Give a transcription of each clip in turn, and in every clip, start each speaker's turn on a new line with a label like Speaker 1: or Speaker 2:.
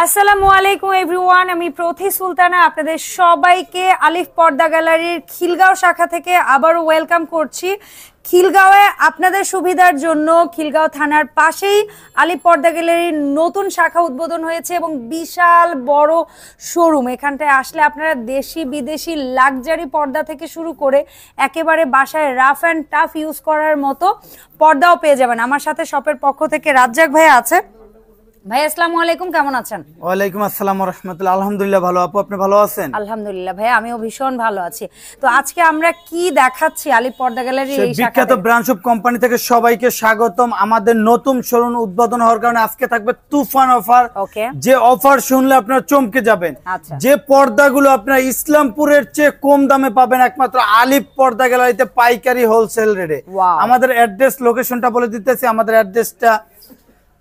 Speaker 1: আসসালামু আলাইকুম এভরিওয়ান, আমি প্রথি সুলতানা আপনাদের সবাইকে আলিফ পর্দা গ্যালারির খিলগাঁও শাখা থেকে আবারও ওয়েলকাম করছি। খিলগাঁওয়ে আপনাদের সুবিধার জন্য খিলগাঁও থানার পাশেই আলিফ পর্দা গ্যালারির নতুন শাখা উদ্বোধন হয়েছে এবং বিশাল বড় শোরুম। এখানটায় আসলে আপনারা দেশি বিদেশি লাক্সারি পর্দা থেকে শুরু করে একেবারে বাসায় রাফ অ্যান্ড টাফ ইউজ করার মতো পর্দাও পেয়ে যাবেন। আমার সাথে শপের পক্ষ থেকে রাজ্জাক ভাই আছে। ভাই আসসালামু আলাইকুম, কেমন আছেন?
Speaker 2: ওয়ালাইকুম আসসালাম ওয়া রাহমাতুল্লাহ। আলহামদুলিল্লাহ ভালো, আপু আপনি ভালো আছেন?
Speaker 1: আলহামদুলিল্লাহ ভাই, আমিও ভীষণ ভালো আছি। তো আজকে আমরা কি দেখাচ্ছি আলিফ পর্দা গ্যালারির এই
Speaker 2: বিখ্যাত ব্র্যান্ড শপ কোম্পানি থেকে সবাইকে স্বাগতম। আমাদের নতুন শোরুম উদ্বোধন হওয়ার কারণে আজকে থাকবে তুফান অফার। যে অফার শুনলে আপনারা চমকে যাবেন। যে পর্দাগুলো আপনারা ইসলামপুরের চেয়ে কম দামে পাবেন একমাত্র আলিফ পর্দা গ্যালারিতে পাইকারি হোলসেল রেটে। আমাদের অ্যাড্রেস লোকেশনটা বলে দিতেছি। আমাদের অ্যাড্রেসটা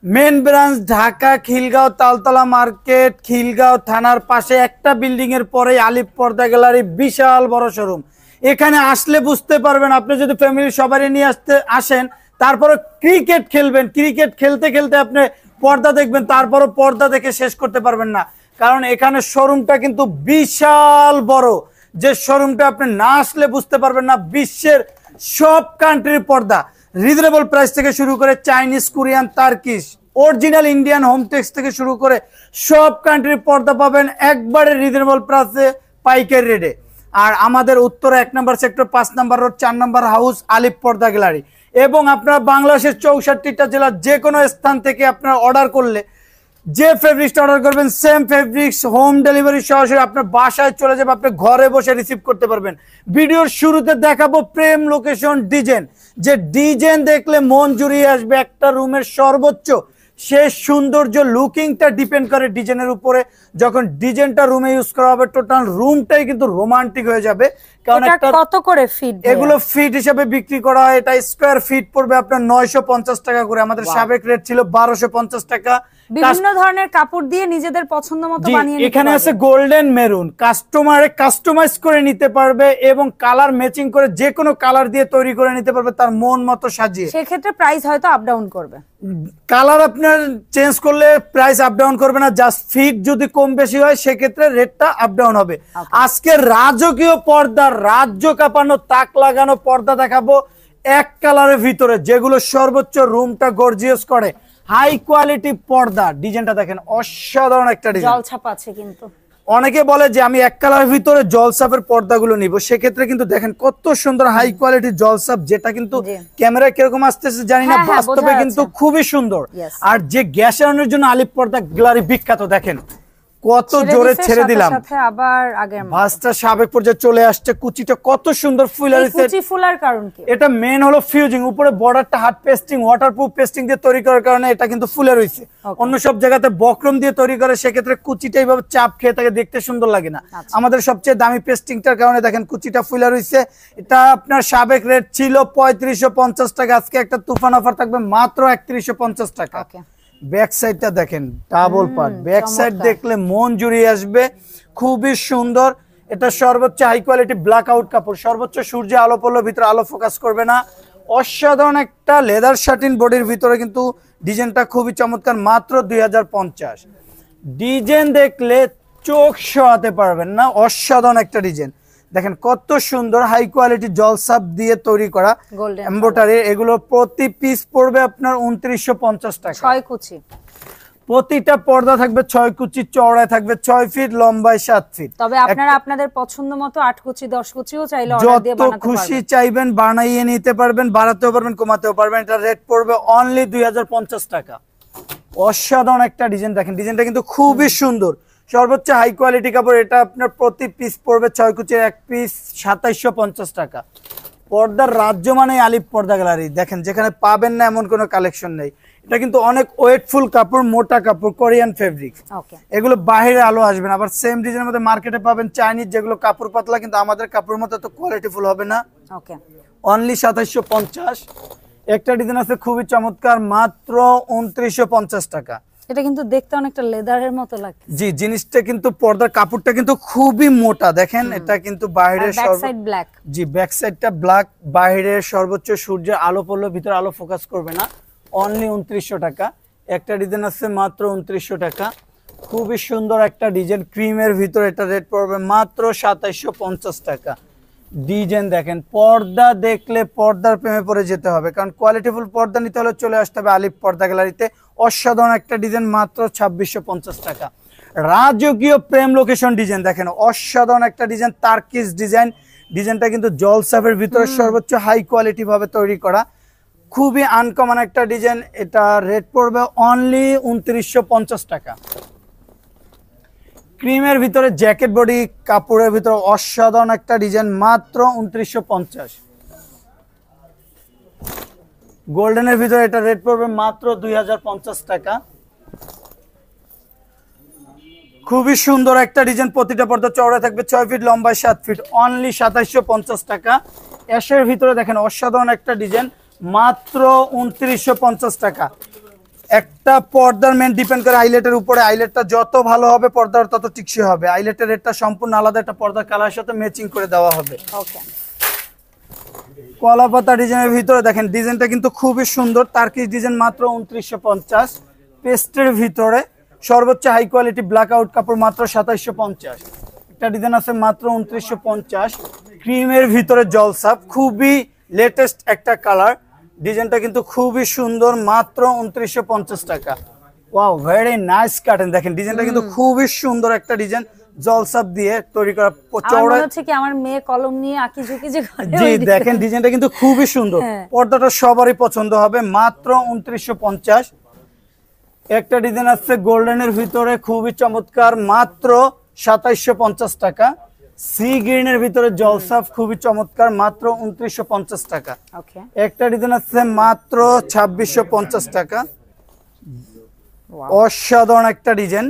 Speaker 2: main branch Dhaka Khilgaon Taltola market, Khilgaon থানার পাশে একটা বিল্ডিং এর পরে আলিফ পর্দা গ্যালারি, বিশাল বড় শোরুম। এখানে আসলে বুঝতে পারবেন, আপনি যদি ফ্যামিলি সবারই নিয়ে আসেন, তারপরে ক্রিকেট খেলবেন, ক্রিকেট খেলতে খেলতে আপনি পর্দা দেখবেন, তারপরও পর্দা দেখে শেষ করতে পারবেন না, কারণ এখানে শোরুমটা কিন্তু বিশাল বড়। যে শোরুমটা আপনি না আসলে বুঝতে পারবেন না। বিশ্বের সব কান্ট্রির পর্দা রিজনেবল প্রাইস থেকে শুরু করে Chinese, Korean, Turkish, original Indian Hometex থেকে শুরু করে সব কান্ট্রির পর্দা পাবেন একবারে রিজনেবল প্রাইসে পাইকারি রেটে। আর আমাদের উত্তরে 1 নম্বর সেক্টর, 5 নম্বর রোড, 4 নম্বর হাউস, আলিফ পর্দা গ্যালারি। এবং আপনারা বাংলাদেশের 64টা জেলার যে কোনো স্থান থেকে আপনারা অর্ডার করলে, যে ফেব্রিক্সটা অর্ডার করবেন সেম ফেব্রিক্স হোম ডেলিভারি সরাসরি আপনার বাসায় চলে যাবে, আপনি ঘরে বসে রিসিভ করতে পারবেন। ভিডিওর শুরুতে দেখাবো প্রেম লোকেশন ডিজাইন। যে ডিজাইন দেখলে মন জুড়িয়ে আসবে। একটা রুমের সর্বোচ্চ শেষ সৌন্দর্য লুকিংটা ডিপেন্ড করে ডিজাইনের উপরে। যখন ডিজাইনটা রুমে ইউজ করা হবে, টোটাল রুমটাই কিন্তু রোমান্টিক হয়ে যাবে। কারণ একটা
Speaker 1: কত করে ফিট,
Speaker 2: এগুলো ফিট হিসাবে বিক্রি করা হয়। এটা স্কয়ার ফিট পড়বে আপনার 950 টাকা করে। আমাদের সাবেক রেট ছিল 1250 টাকা।
Speaker 1: বিভিন্ন ধরনের কাপড় দিয়ে নিজেদের পছন্দ মতো বানিয়ে নিতে পারবে।
Speaker 2: এখানে আছে গোল্ডেন মেরুন, কাস্টমারে কাস্টমাইজ করে নিতে পারবে এবং কালার ম্যাচিং করে যে কোনো কালার দিয়ে তৈরি করে নিতে পারবে তার মন মতো সাজিয়ে।
Speaker 1: সেক্ষেত্রে প্রাইস হয়তো আপ ডাউন করবে।
Speaker 2: কালার আপনার চেঞ্জ করলে প্রাইস আপ ডাউন করবে না, জাস্ট ফিট যদি কম বেশি হয় সেক্ষেত্রে রেটটা আপ ডাউন হবে। আজকে রাজকীয় পর্দা, রাজ্য কাঁপানো তাক লাগানো পর্দা দেখাবো এক কালারের ভিতরে, যেগুলো সর্বোচ্চ রুমটা গর্জিয়াস করে। হাই কোয়ালিটি পর্দা। ডিজাইনটা দেখেন, অসাধারণ একটা ডিজাইন,
Speaker 1: জলছাপ আছে কিন্তু।
Speaker 2: অনেকে বলে যে আমি এক কালারের ভিতরে জলছাপের পর্দাগুলো নিব, সেক্ষেত্রে কিন্তু দেখেন কত সুন্দর হাই কোয়ালিটির জলছাপ, যেটা কিন্তু ক্যামেরায় কিরকম আসতেছে জানি না, বাস্তবে কিন্তু খুবই সুন্দর। আর যে গ্যাস এড়ানোর জন্য আলিফ পর্দা গ্যালারি বিখ্যাত, দেখেন কত জোরে ছেড়ে দিলাম,
Speaker 1: আবার আগের মতো
Speaker 2: ভাঁজটা সাবেক পর্যায়ে চলে আসছে। কুচিটা কত সুন্দর ফুলার।
Speaker 1: কুচি ফুলার কারণ কি?
Speaker 2: এটা মেন হলো ফিউজিং, উপরে বর্ডারটা হার্ড পেস্টিং, ওয়াটারপ্রুফ পেস্টিং দিয়ে তৈরি করার কারণে এটা কিন্তু ফুলে রয়েছে। অন্য সব জায়গাতে বক্রম দিয়ে তৈরি করে, সেক্ষেত্রে কুচিটা এইভাবে চাপ খেয়ে থাকে, দেখতে সুন্দর লাগে না। আমাদের সবচেয়ে দামি পেস্টিংটার কারণে দেখেন কুচিটা ফুলে রয়েছে। এটা আপনার সাবেক রেট ছিল 3550 টাকা, আজকে একটা তুফান অফার থাকবে মাত্র 3150 টাকা। ব্যাক সাইডটা দেখেন, ডাবল পার্ট, ব্যাক সাইড দেখলে মন জুড়িয়ে আসবে, খুবই সুন্দর। এটা সর্বোচ্চ হাই কোয়ালিটি ব্ল্যাক আউট কাপড়, সর্বোচ্চ সূর্যে আলো পড়লে ভিতরে আলো ফোকাস করবে না। অসাধারণ একটা লেদার শাটিন বডির ভিতরে কিন্তু ডিজাইনটা খুবই চমৎকার, মাত্র 2050। ডিজাইন দেখলে চোখ সরাতে পারবেন না, অসাধারণ একটা ডিজাইন। দেখেন কত সুন্দর হাই কোয়ালিটি জলছাপ দিয়ে তৈরি করা এমব্রয়ডারি। এগুলো প্রতি পিস পড়বে আপনার 2950 টাকা।
Speaker 1: 6 কুচি,
Speaker 2: প্রতিটা পর্দা থাকবে 6 কুচি, চওড়ায় থাকবে 6 ফিট, লম্বায় 7 ফিট।
Speaker 1: তবে আপনারা আপনাদের পছন্দ মতো 8 কুচি 10 কুচিও চাইলে অর্ডার দিয়ে বানাতে পারবেন।
Speaker 2: যত খুশি চাইবেন বানিয়ে নিতে পারবেন, বাড়াতেও পারবেন, কমাতেও পারবেন। এটা রেট পড়বে অনলি 2050 টাকা। অসাধারণ একটা ডিজাইন, দেখেন ডিজাইনটা কিন্তু খুবই সুন্দর, সর্বোচ্চ হাই কোয়ালিটি কাপড়। এটা আপনার প্রতি পিস পড়বে 6 কুচির 1 পিস 2750 টাকা। পর্দার রাজ্য মানে আলিফ পর্দা গ্যালারি। দেখেন যেখানে পাবেন না এমন কোনো কালেকশন নেই। এটা কিন্তু অনেক ওয়েটফুল কাপড়, মোটা কাপড়, কোরিয়ান ফেব্রিক। এগুলো বাইরে আলো আসবে না। আবার সেম ডিজাইনের মধ্যে মার্কেটে পাবেন চাইনিজ, যেগুলো কাপড় পাতলা, কিন্তু আমাদের কাপড়ের মতো তো কোয়ালিটিফুল হবে না। অনলি 2750। একটা ডিজাইন আছে খুবই চমৎকার, মাত্র 2950 টাকা।
Speaker 1: এটা কিন্তু দেখতে অনেকটা লেদারের মতো লাগে।
Speaker 2: জি, জিনিসটা কিন্তু পর্দার কাপড়টা কিন্তু খুবই মোটা। দেখেন এটা কিন্তু বাইরের
Speaker 1: ব্ল্যাক,
Speaker 2: জি ব্যাক সাইডটা ব্ল্যাক, বাইরের সর্বোচ্চ সূর্যের আলো পড়লে ভিতরে আলো ফোকাস করবে না। অনলি 2900 টাকা। একটা ডিজাইন আছে মাত্র 2900 টাকা। খুবই সুন্দর একটা ডিজাইন ক্রিমের ভিতরে, এটা রেট পড়বে মাত্র 2750 টাকা। ডিজাইন দেখেন, পর্দা দেখলে পর্দার প্রেমে পড়ে যেতে হবে, কারণ কোয়ালিটিফুল পর্দা নিতে হলে চলে আসতে হবে আলিফ পর্দা গ্যালারিতে। অসাধারণ একটা ডিজাইন মাত্র 2650 টাকা। রাজকীয় প্রেম লোকেশন ডিজাইন দেখেন, অসাধারণ একটা ডিজাইন, তার্কিস ডিজাইন। ডিজাইনটা কিন্তু জলসাফের ভিতরে সর্বোচ্চ হাই কোয়ালিটি ভাবে তৈরি করা, খুবই আনকমন একটা ডিজাইন। এটা রেট পড়বে অনলি 2950 টাকা। ক্রিমের ভিতরে জ্যাকেট বডি কাপড়ের ভিতরে অসাধারণ একটা ডিজাইন মাত্র 2950। গোল্ডেনের ভিতরে এটা রেট পড়বে মাত্র 2050 টাকা। খুবই সুন্দর একটা ডিজাইন, প্রতিটা পর্দা চওড়া থাকবে 6 ফিট, লম্বায় 7 ফিট, অনলি 2750 টাকা। অ্যাশের ভিতরে দেখেন অসাধারণ একটা ডিজাইন মাত্র 2950 টাকা। একটা পর্দার মেন ডিপেন্ড করে আইলেটের উপরে, আইলেটটা যত ভালো হবে পর্দার তত টিকসই হবে। আইলেটের রেটটা সম্পূর্ণ আলাদা, একটা পর্দার কালারের সাথে ম্যাচিং করে দেওয়া হবে।
Speaker 1: ওকে,
Speaker 2: কলাপাতা ডিজাইনের ভিতরে দেখেন ডিজাইনটা কিন্তু খুবই সুন্দর, তার্কিস ডিজাইন মাত্র 2950। পেস্টের ভিতরে সর্বোচ্চ হাই কোয়ালিটি ব্ল্যাক আউট কাপড় মাত্র 2750। একটা ডিজাইন আছে মাত্র 2950। ক্রিমের ভিতরে জলসাপ, খুবই লেটেস্ট একটা কালার, ডিজাইনটা কিন্তু খুবই সুন্দর মাত্র 2950 টাকা। ওয়াও, ভেরি নাইস কাটেন। দেখেন ডিজাইনটা কিন্তু খুবই সুন্দর একটা ডিজাইন, জলসাপ দিয়ে তৈরি করা, চওড়া
Speaker 1: হচ্ছে কি আমার মেয়ে কলম নিয়ে আঁকি ঝুঁকি যে করে।
Speaker 2: জি দেখেন ডিজাইনটা কিন্তু খুবই সুন্দর, পর্দাটা সবারই পছন্দ হবে মাত্র 2950। একটা ডিজাইন আছে গোল্ডেনের ভিতরে খুবই চমৎকার মাত্র 2750 টাকা। সি গ্রিনের ভিতরে জলসাফ খুবই চমৎকার মাত্র 2950 টাকা। একটা ডিজাইন আছে মাত্র 2650 টাকা। অসাধারণ একটা ডিজাইন,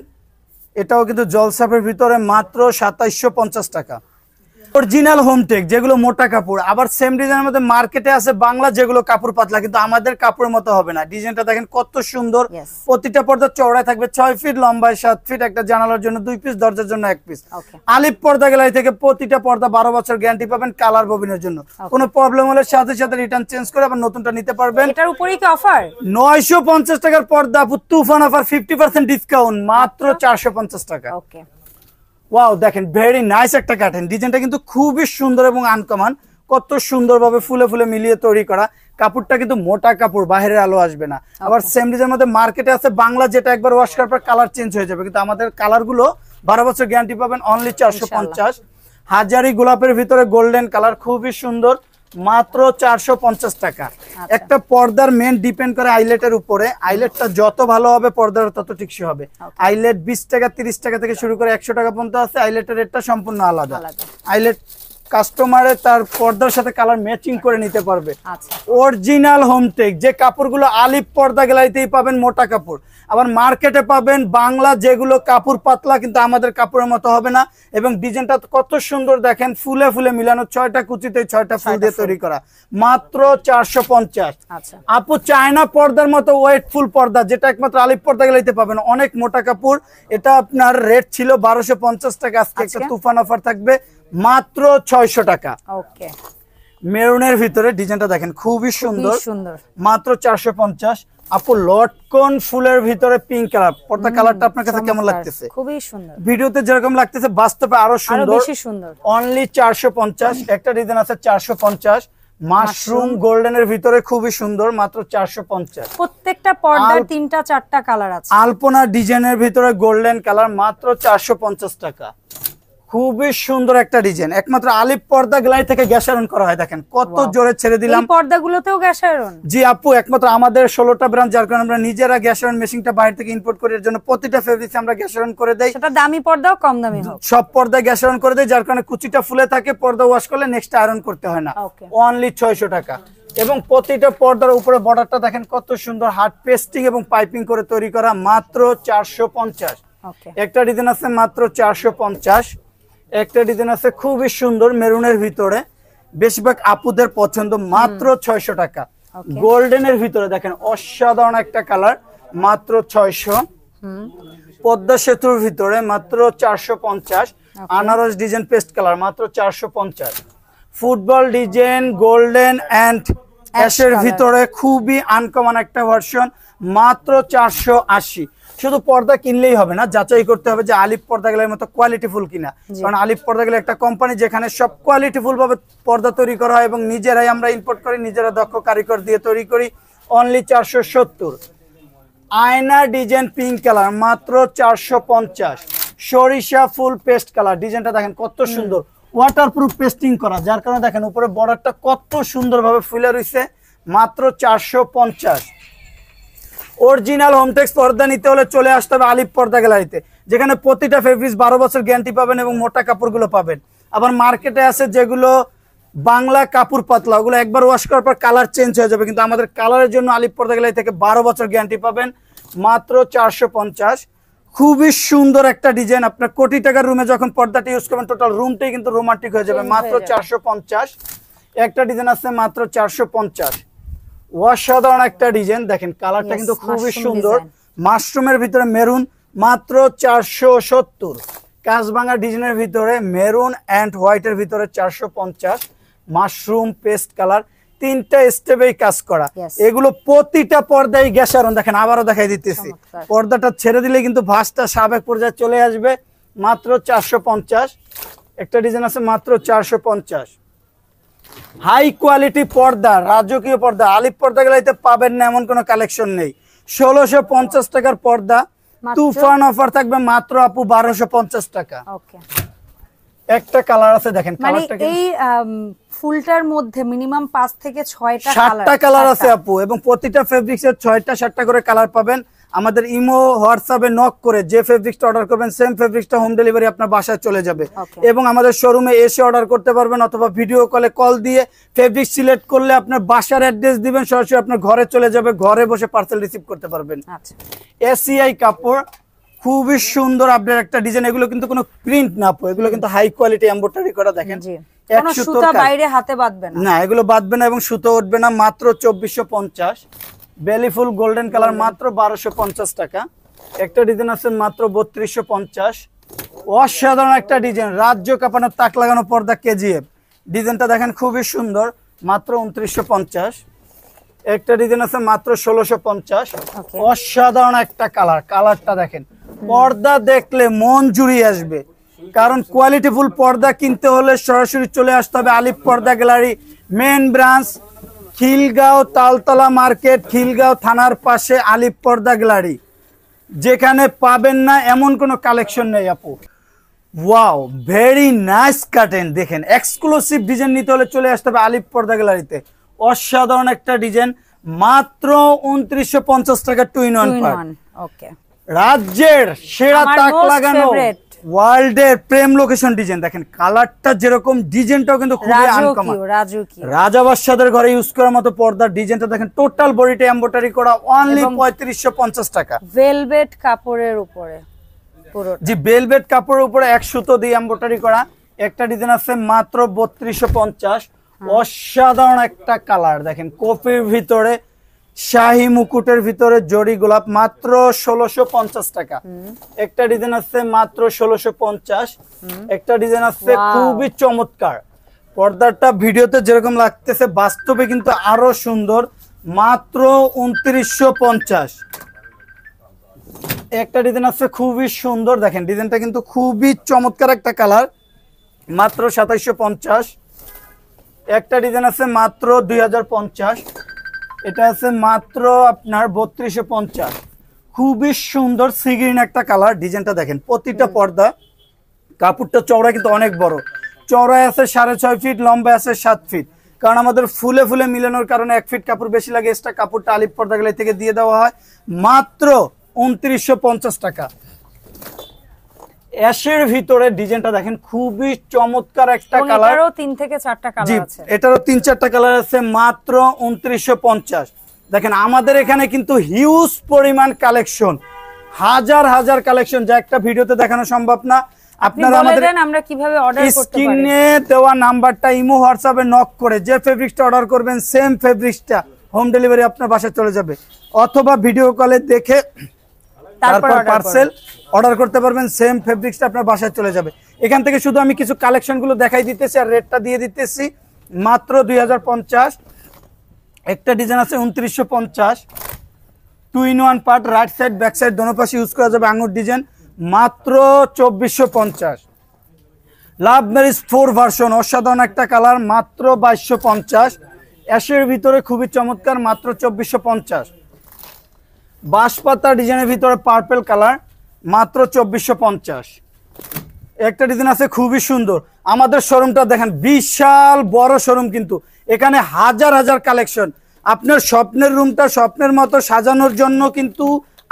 Speaker 2: এটাও কিন্তু জলসাফের ভিতরে মাত্র 2750 টাকা। অরিজিনাল হোমটেক যেগুলো মোটা কাপড়, আবার সেম ডিজাইনের মধ্যে মার্কেটে আছে বাংলা যেগুলো কাপড় পাতলা, কিন্তু আমাদের কাপড়ের মতো হবে না। ডিজাইনটা দেখেন কত সুন্দর, প্রতিটা পর্দা চওড়ায় থাকবে 6 ফিট, লম্বায় 7 ফিট, একটা জানালার জন্য 2 পিস, দরজার জন্য 1 পিস। আলিফ পর্দা গ্যালারি থেকে প্রতিটা পর্দা 12 বছর গ্যারান্টি পাবেন কালার ববিনের জন্য। কোনো প্রবলেম হলে সাথে সাথে রিটার্ন চেঞ্জ করে আবার নতুনটা নিতে পারবেন।
Speaker 1: এটার উপরেই কি অফার?
Speaker 2: 950 টাকার পর্দা তুফান অফার, 50% ডিসকাউন্ট মাত্র 450 টাকা।
Speaker 1: ওকে,
Speaker 2: ওয়াও দেখেন ভেরি নাইস একটা কাটেন, ডিজাইনটা কিন্তু খুবই সুন্দর এবং আনকমন, কত সুন্দরভাবে ফুলে ফুলে মিলিয়ে তৈরি করা। কাপড়টা কিন্তু মোটা কাপড়, বাইরের আলো আসবে না। আবার সেম ডিজাইনের মধ্যে মার্কেটে আছে বাংলা, যেটা একবার ওয়াশ করার পর কালার চেঞ্জ হয়ে যাবে, কিন্তু আমাদের কালার গুলো 12 বছর গ্যারান্টি পাবেন অনলি 450। হাজারি গোলাপের ভিতরে গোল্ডেন কালার খুবই সুন্দর মাত্র 450 টাকা। একটা পর্দার মেন ডিপেন্ড করে আইলেটের উপরে, আইলেটটা যত ভালো হবে পর্দার তত টিকসই হবে। আইলেট 20 টাকা 30 টাকা থেকে শুরু করে 100 টাকা পর্যন্ত আছে, আইলেটের রেটটা সম্পূর্ণ আলাদা। আইলেট কাস্টমারে তার পর্দার সাথে কালার ম্যাচিং করে নিতে পারবে। অরিজিনাল হোমটেক যে কাপড়গুলো আলিফ পর্দা গ্যালারিতেই পাবেন মোটা কাপড়, আবার মার্কেটে পাবেন বাংলা যেগুলো কাপড় পাতলা, কিন্তু আমাদের কাপড়ের মতো হবে না। এবং ডিজাইনটা কত সুন্দর দেখেন, ফুলে ফুলে মিলানো, 6টা কুচিতে 6টা ফুল দিয়ে তৈরি করা মাত্র 450। আপু চায়না পর্দার মতো ওয়েটফুল পর্দা, যেটা একমাত্র আলিফ পর্দা গ্যালারিতে পাবেন, অনেক মোটা কাপড়। এটা আপনার রেট ছিল 1250 টাকা, আজকে একটা তুফান অফার থাকবে মাত্র 600 টাকা।
Speaker 1: ওকে,
Speaker 2: মেরুনের ভিতরে ডিজাইনটা দেখেন খুবই সুন্দর মাত্র 450। আপু লটকন ফুলের ভিতরে পিঙ্ক কালার, পর্দা কালারটা আপনার কাছে কেমন লাগতেছে?
Speaker 1: খুবই সুন্দর,
Speaker 2: ভিডিওতে যেরকম লাগতেছে বাস্তবে আরো সুন্দর,
Speaker 1: বেশি সুন্দর।
Speaker 2: অনলি 450। একটা ডিজাইন আছে 450 মাশরুম গোল্ডেনের ভিতরে খুবই সুন্দর মাত্র 450।
Speaker 1: প্রত্যেকটা পর্দার 3টা 4টা কালার আছে।
Speaker 2: আলপনা ডিজাইনের ভিতরে গোল্ডেন কালার মাত্র 450 টাকা। খুবই সুন্দর একটা ডিজাইন, একমাত্র আলিফ পর্দা গ্যালারি থেকে গ্যাস আয়রন করা হয়। দেখেন কত জোরে ছেড়ে দিলাম।
Speaker 1: এই পর্দাগুলোতেও গ্যাস আয়রন?
Speaker 2: জি আপু, একমাত্র আমাদের 16টা ব্রাঞ্চ, যার কারণে আমরা নিজেরা গ্যাস আয়রন মেশিনটা বাইরে থেকে ইম্পোর্ট করে, এর জন্য প্রতিটা ফেব্রিক্সে আমরা গ্যাস আয়রন করে দেই।
Speaker 1: সেটা দামি পর্দাও কম দামি হোক,
Speaker 2: সব পর্দায় গ্যাস আয়রন করে দেই, যার কারণে কুচিটা ফুলে থাকে, পর্দা ওয়াশ করলে নেক্সট আয়রন করতে হয় না। অনলি 600 টাকা। এবং প্রতিটা পর্দার উপরে বর্ডারটা দেখেন কত সুন্দর, হার্ড পেস্টিং এবং পাইপিং করে তৈরি করা মাত্র 450। একটা ডিজাইন আছে মাত্র 450। একটা ডিজাইন আছে খুবই সুন্দর মেরুনের ভিতরে, বেশিরভাগ আপুদের পছন্দ, মাত্র 600 টাকা। গোল্ডেনের ভিতরে দেখেন অসাধারণ একটা কালার মাত্র 600। পদ্মা সেতুর ভিতরে মাত্র 450। আনারস ডিজাইন পেস্ট কালার মাত্র 450। ফুটবল ডিজাইন গোল্ডেন এন্ড অ্যাশের ভিতরে খুবই আনকমন একটা ভার্সন মাত্র 480। শুধু পর্দা কিনলেই হবে না, যাচাই করতে হবে যে আলিফ পর্দা গ্যালারির মতো কোয়ালিটিফুল কিনা। কারণ আলিফ পর্দা গ্যালারি একটা কোম্পানি যেখানে সব কোয়ালিটিফুল ভাবে পর্দা তৈরি করা হয় এবং নিজেরাই আমরা ইম্পোর্ট করি, নিজেরা দক্ষ কারিগর দিয়ে তৈরি করি। অনলি 470। আয়না ডিজাইন পিঙ্ক কালার মাত্র 450। সরিষা ফুল পেস্ট কালার, ডিজাইনটা দেখেন কত সুন্দর, ওয়াটারপ্রুফ পেস্টিং করা, যার কারণে দেখেন উপরে বর্ডারটা কত সুন্দরভাবে ফুলে রয়েছে। মাত্র 450। অরিজিনাল হোমটেক্স পর্দা নিতে হলে চলে আসতে হবে আলিফ পর্দা গ্যালারিতে, যেখানে প্রতিটা ফেব্রিক্স 12 বছর গ্যারান্টি পাবেন এবং মোটা কাপড়গুলো পাবেন। আবার মার্কেটে আছে যেগুলো বাংলা কাপড় পাতলা, ওগুলো একবার ওয়াশ করার পর কালার চেঞ্জ হয়ে যাবে, কিন্তু আমাদের কালারের জন্য আলিফ পর্দা গ্যালারি থেকে 12 বছর গ্যারান্টি পাবেন। মাত্র 450। খুবই সুন্দর একটা ডিজাইন, আপনার কোটি টাকার রুমে যখন পর্দাটা ইউজ করবেন টোটাল রুমটাই কিন্তু রোমান্টিক হয়ে যাবে। মাত্র 450। একটা ডিজাইন আছে মাত্র 450। অসাধারণ একটা ডিজাইন, দেখেন কালারটা কিন্তু খুবই সুন্দর, মাশরুমের ভিতরে মেরুন। মাত্র 470। কাঁচভাঙা ডিজাইনের ভিতরে মেরুন এন্ড হোয়াইটের ভিতরে 450। মাশরুম পেস্ট কালার, 3টা স্টেপেই কাজ করা। এগুলো প্রতিটা পর্দায় গ্যাসারন, দেখেন আবারও দেখাই দিতেছি, পর্দাটা ছেড়ে দিলে কিন্তু ভাঁজটা স্বাভাবিক পর্যায়ে চলে আসবে। মাত্র 450। একটা ডিজাইন আছে মাত্র 450। হাই কোয়ালিটি পর্দা, রাজকীয় পর্দা আলিফ পর্দা গ্যালারিতে পাবেন না এমন কোনো কালেকশন নেই। 1650 টাকার পর্দা, তুফান অফার থাকবে মাত্র আপু 1250 টাকা। একটা কালার আছে দেখেন, কালারটা
Speaker 1: এই ফুলটার মধ্যে মিনিমাম 5 থেকে 6টা
Speaker 2: কালার আছে আপু, এবং প্রতিটা ফেব্রিক্সের 6টা 7টা করে কালার পাবেন। আমাদের ইমো হোয়াটসঅ্যাপে নক করে যে ফেব্রিক্সটা অর্ডার করবেন সেম ফেব্রিক্সটা হোম ডেলিভারি আপনার বাসায় চলে যাবে, এবং আমাদের শোরুমে এসে অর্ডার করতে পারবেন, অথবা ভিডিও কলে কল দিয়ে ফেব্রিক্স সিলেক্ট করলে আপনার বাসার অ্যাড্রেস দিবেন, সরাসরি আপনার ঘরে চলে যাবে, ঘরে বসে পার্সেল রিসিভ করতে পারবেন। এসিআই কাপড়, খুবই সুন্দর আপডেট একটা ডিজাইন। এগুলো কিন্তু কোনো প্রিন্ট না আপু, এগুলো কিন্তু হাই কোয়ালিটি এমব্রয়ডারি করা, দেখেন
Speaker 1: সুতা বাইরে হাতে বাঁধবে না,
Speaker 2: না এগুলো বাঁধবে না এবং সুতো উঠবে না। মাত্র 2450। বেলিফুল গোল্ডেন কালার মাত্র 1250 টাকা। একটা ডিজাইন আছে মাত্র 3250। অসাধারণ একটা ডিজাইন, রাজ্য কাঁপানো তাক লাগানো পর্দা কেজিএফ, ডিজাইনটা দেখেন খুবই সুন্দর। মাত্র 2950। একটা ডিজাইন আছে মাত্র 1650। অসাধারণ একটা কালার, কালারটা দেখেন, পর্দা দেখলে মন জুড়িয়ে আসবে। কারণ কোয়ালিটিফুল পর্দা কিনতে হলে সরাসরি চলে আসতে হবে Alif Porda gallery, main branch Khilgaon Taltola market, Khilgaon থানার পাশে আলিফ পর্দা গ্যালারি, যেখানে পাবেন না এমন কোনো কালেকশন নেই আপু। ওয়াও, ভেরি নাইস কার্টেন, দেখেন এক্সক্লুসিভ ডিজাইন নিতে হলে চলে আসতে হবে আলিফ পর্দা গ্যালারিতে। অসাধারণ একটা ডিজাইন, মাত্র 2950 টাকা। 2 in 1 পার্ট, রাজ্যের সেরা তাক লাগানো ওয়ার্ল্ডের প্রেম লোকেশন ডিজাইন, দেখেন কালারটা যেরকম, ডিজাইনটাও কিন্তু খুবই আনকমন। রাজা বাদশাদের ঘরে ইউজ করার মতো পর্দার ডিজাইনটা দেখেন, টোটাল বডিতে এমব্রয়ডারি করা, অনলি 3550 টাকা।
Speaker 1: ভেলভেট কাপড়ের উপরে পুরো,
Speaker 2: জি ভেলভেট কাপড়ের উপরে 1 সুতো দিয়ে এমব্রয়ডারি করা। একটা ডিজাইন আছে মাত্র 3250। অসাধারণ একটা কালার, দেখেন কফির ভিতরে শাহী মুকুটের ভিতরে জরি গোলাপ, মাত্র 1650 টাকা। একটা ডিজাইন আছে মাত্র 1650। একটা ডিজাইন আছে খুবই চমৎকার, পর্দাটা ভিডিওতে যেরকম লাগতেছে বাস্তবে কিন্তু আরো সুন্দর, মাত্র 2950। একটা ডিজাইন আছে খুবই সুন্দর, দেখেন ডিজাইনটা কিন্তু খুবই চমৎকার একটা কালার, মাত্র 2750। একটা ডিজাইন আছে মাত্র 2050। এটা আছে মাত্র আপনার 3250। খুবই সুন্দর সি গ্রিন একটা কালার, ডিজাইনটা দেখেন, প্রতিটা পর্দা কাপড়টা চওড়া কিন্তু অনেক বড়, চওড়ায় আছে 6.5 ফিট, লম্বা আছে 7 ফিট। কারণ আমাদের ফুলে ফুলে মিলানোর কারণে 1 ফিট কাপড় বেশি লাগে, এক্সট্রা কাপড়টা আলিফ পর্দা গ্যালারি থেকে দিয়ে দেওয়া হয়। মাত্র 2950 টাকা। অ্যাশের ভিতরে ডিজাইনটা দেখেন, খুবই চমৎকার একটা কালার,
Speaker 1: এটারও 3 থেকে 4টা কালার আছে,
Speaker 2: এটারও 3-4টা কালার আছে। মাত্র 2950। দেখেন আমাদের এখানে কিন্তু হিউজ পরিমাণ কালেকশন, হাজার হাজার কালেকশন, যা একটা ভিডিওতে দেখানো সম্ভব না। আপনারা আমাদের
Speaker 1: আমরা কিভাবে অর্ডার করতে পারি,
Speaker 2: স্ক্রিনে দেওয়া নাম্বারটা ইমো হোয়াটসঅ্যাপে নক করে যে ফেব্রিক্সটা অর্ডার করবেন সেম ফেব্রিক্সটা হোম ডেলিভারি আপনার বাসায় চলে যাবে, অথবা ভিডিও কলে দেখে তারপর পার্সেল অর্ডার করতে পারবেন, সেম ফেব্রিক্সটা আপনার বাসায় চলে যাবে। এখান থেকে শুধু আমি কিছু কালেকশন গুলো দেখাই দিতেছি আর রেটটা দিয়ে দিতেছি, মাত্র 2050। একটা ডিজাইন আছে 2950। 2 in 1 part, right side back side দোনো পাশে ইউজ করা যাবে। আঙুর ডিজাইন মাত্র 2450। লাভ ম্যারিজ 4 ভার্সন, অসাধারণ একটা কালার, মাত্র 2250। অ্যাশের ভিতরে খুবই চমৎকার, মাত্র 2450। বাঁশপাতা ডিজাইনের ভিতরে পার্পল কালার, মাত্র 2450। একটা ডিজাইন আছে খুবই সুন্দর। আমাদের শোরুমটা দেখেন, বিশাল বড় শোরুম, কিন্তু এখানে হাজার হাজার কালেকশন। আপনার স্বপ্নের রুমটা স্বপ্নের মতো সাজানোর জন্য কিন্তু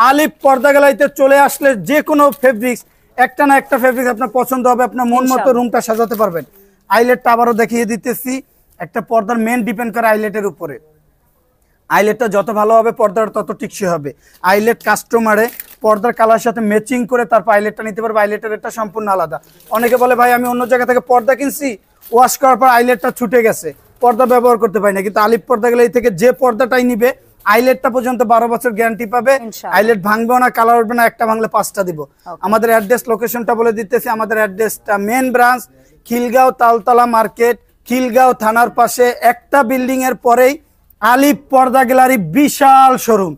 Speaker 2: আলিফ পর্দা গ্যালারিতে চলে আসলে যে কোনো ফেব্রিক্স, একটা না একটা ফেব্রিক্স আপনার পছন্দ হবে, আপনার মন মতো রুমটা সাজাতে পারবেন। আইলেটটা আবারও দেখিয়ে দিতেছি। একটা পর্দার মেন ডিপেন্ড করে আইলেটের উপরে। আইলেটটা যত ভালো হবে পর্দাটা তত টিকসই হবে। আইলেট কাস্টমারে পর্দার কালার সাথে ম্যাচিং করে তারপর আইলেটটা নিতে পারবে। আইলেটের রেটটা সম্পূর্ণ আলাদা। অনেকে বলে ভাই আমি অন্য জায়গা থেকে পর্দা কিনছি, ওয়াশ করার পর আইলেটটা ছুটে গেছে, পর্দা ব্যবহার করতে পারি না। কিন্তু আলিফ পর্দা গ্যালারি থেকে যে পর্দাটাই নিবে আইলেটটা পর্যন্ত 12 বছর গ্যারান্টি পাবে। আইলেট ভাঙবেও না, কালার উঠবে না, একটা ভাঙলে 5টা দিব। আমাদের অ্যাড্রেস লোকেশনটা বলে দিতেছি। আমাদের অ্যাড্রেসটা main branch Khilgaon Taltola market, Khilgaon থানার পাশে একটা বিল্ডিং এর পরেই আলিফ পর্দা গ্যালারি বিশাল শোরুম।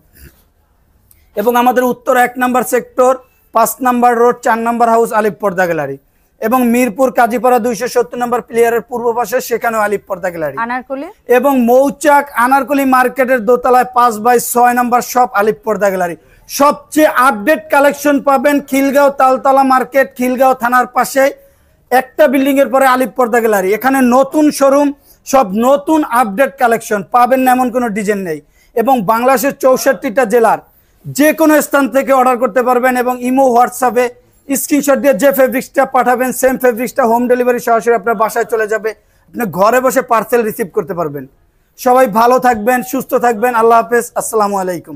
Speaker 2: এবং আমাদের উত্তর 1 নম্বর সেক্টর, 5 নম্বর রোড, 4 নম্বর হাউস, আলিফ পর্দা গ্যালারি। এবং মিরপুর কাজীপাড়া 270 নম্বর প্লেয়ারের পূর্ব পাশে, সেখানেও আলিফ পর্দা গ্যালারি।
Speaker 1: আনারকলি
Speaker 2: এবং মৌচাক আনারকলি মার্কেটের দোতলায় 5/6 নম্বর শপ, আলিফ পর্দা গ্যালারি। সবচেয়ে আপডেট কালেকশন পাবেন খিলগাঁও তালতলা মার্কেট, খিলগাঁও থানার পাশে একটা বিল্ডিং এর পরে আলিফ পর্দা গ্যালারি। এখানে নতুন শোরুম, সব নতুন আপডেট কালেকশন পাবেন না এমন কোনো ডিজাইন নেই। এবং বাংলাদেশের 64টা জেলার যে কোনো স্থান থেকে অর্ডার করতে পারবেন। এবং ইমো হোয়াটসঅ্যাপে স্ক্রিনশট দিয়ে যে ফেব্রিক্সটা পাঠাবেন সেম ফেব্রিক্সটা হোম ডেলিভারি সরাসরি আপনার বাসায় চলে যাবে। আপনি ঘরে বসে পার্সেল রিসিভ করতে পারবেন। সবাই ভালো থাকবেন, সুস্থ থাকবেন। আল্লাহ হাফেজ, আসসালামু আলাইকুম।